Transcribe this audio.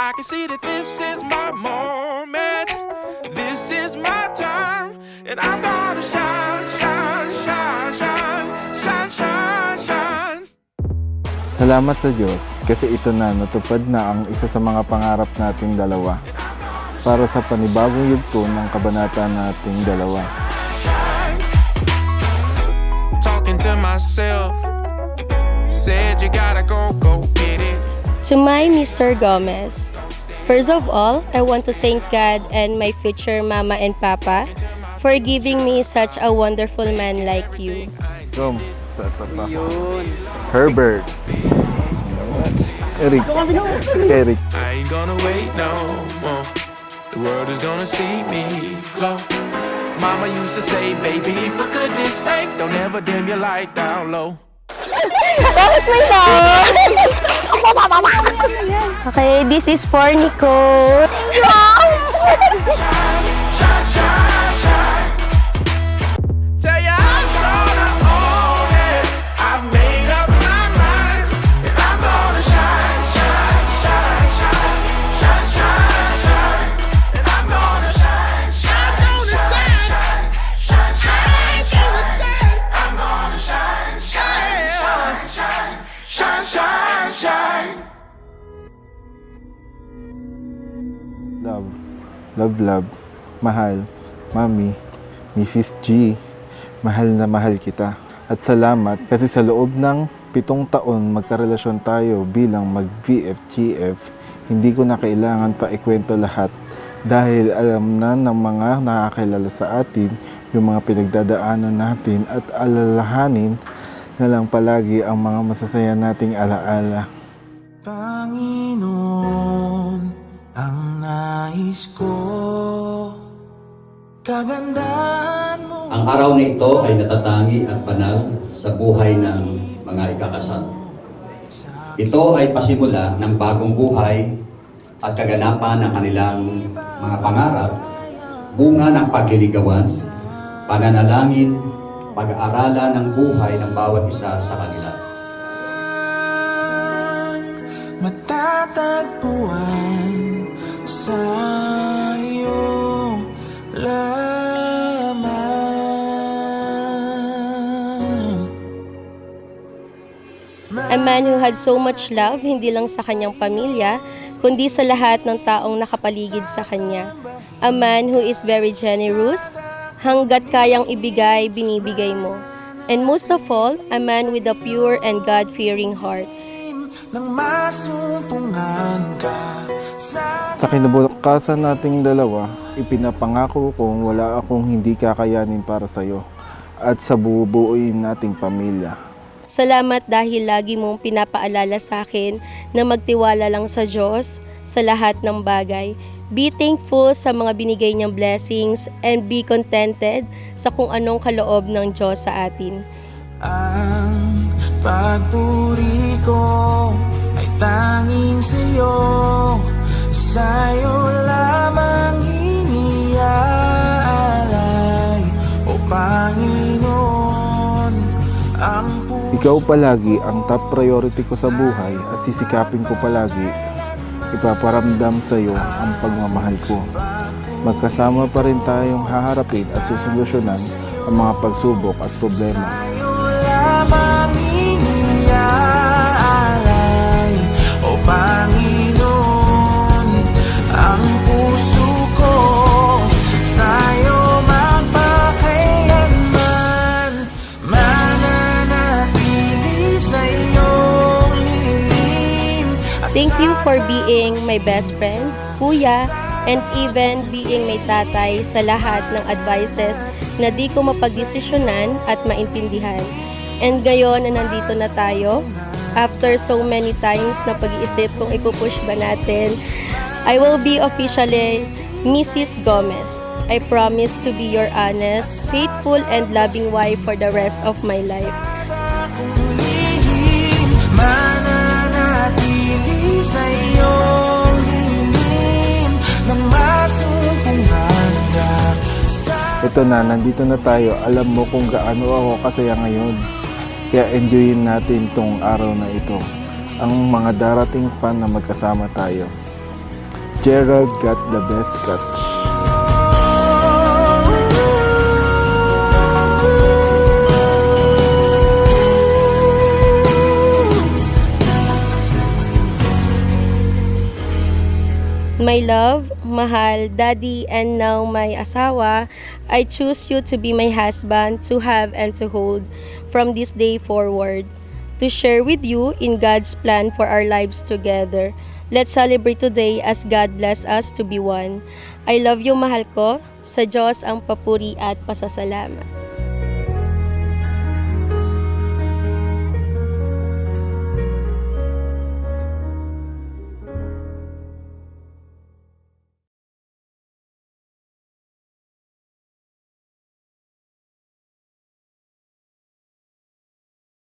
I can see that this is my moment. This is my time. And I'm gonna shine, shine, shine, shine, shine, shine, shine. Salamat sa Diyos kasi ito na natupad na ang isa sa mga pangarap nating dalawa para sa panibagong yugto ng kabanata nating dalawa. Talking to myself, said you gotta go get it. To my Mr. Gomez, first of all, I want to thank God and my future mama and papa for giving me such a wonderful man like you. Tom, Herbert. Eric. Eric. I ain't gonna wait no more. The world is gonna see me glow. Mama used to say, baby, for goodness sake, don't ever dim your light down low. Bakit may Okay, this is for Nico. Shine, shine, shine. Tell ya I'm gonna own it. I've made up my mind. And I'm gonna shine, shine, shine, shine, shine, shine, shine. And I'm gonna shine, shine, shine, shine, shine, shine, shine. I'm gonna shine, shine, shine, shine, shine, shine, shine. Love. Love, love. Mahal. Mami. Mrs. G. Mahal na mahal kita. At salamat kasi sa loob ng 7 taon magkarelasyon tayo bilang mag-VFGF, hindi ko na kailangan pa ikwento lahat dahil alam na ng mga nakakilala sa atin yung mga pinagdadaanan natin at alalahanin na lang palagi ang mga masasaya nating alaala. Panginoon, ang nais ko, kagandahan mo. Ang araw na ito ay natatangi at banal sa buhay ng mga ikakasal. Ito ay pasimula ng bagong buhay at kaganapan ng kanilang mga pangarap, bunga ng pagliligawan, pananalangin, pag-aaralan ng buhay ng bawat isa sa kanila. Matatagpuan sa iyong laman. A man who had so much love, hindi lang sa kanyang pamilya, kundi sa lahat ng taong nakapaligid sa kanya. A man who is very generous, hanggat kayang ibigay, binibigay mo. And most of all, a man with a pure and God-fearing heart. Nang masumpungan ka Sa kinabukasan nating dalawa, ipinapangako kong wala akong hindi kakayanin para sa'yo at sa bubuuin nating pamilya. Salamat dahil lagi mong pinapaalala sa akin na magtiwala lang sa Diyos sa lahat ng bagay. Be thankful sa mga binigay niyang blessings and be contented sa kung anong kaloob ng Diyos sa atin. ang pagpuri ko ay tanging sa'yo, sa'yo lamang iniaalay, o Panginoon, ang Ikaw palagi ang top priority ko sa buhay at sisikapin ko palagi ipaparamdam sa iyo ang pagmamahal ko. Magkasama pa rin tayong haharapin at susolusyonan ang mga pagsubok at problema. sa'yo lamang iniaalay, o Panginoon, ang puso ko sa'yo magpakailanman, mananatili sa iyong lilim. Thank you for being my best friend, kuya, and even being my tatay sa lahat ng advices na di ko mapagdesisyonan at maintindihan. And ngayon na nandito na tayo, after so many times na pag-iisip kung ipupush ba natin, I will be officially Mrs. Gomez. I promise to be your honest, faithful, and loving wife for the rest of my life. Akong lihim, mananatili sa iyong lilim, nang masumpungan ka sa Ito na, nandito na tayo. Alam mo kung gaano ako kasaya ngayon. Kaya enjoyin natin tong araw na ito. Ang mga darating pa na magkasama tayo. Gerald got the best catch. My love, mahal, daddy, and now my asawa, I choose you to be my husband, to have and to hold from this day forward, to share with you in God's plan for our lives together. Let's celebrate today as God bless us to be one. I love you, mahal ko. Sa Diyos ang papuri at pasasalamat.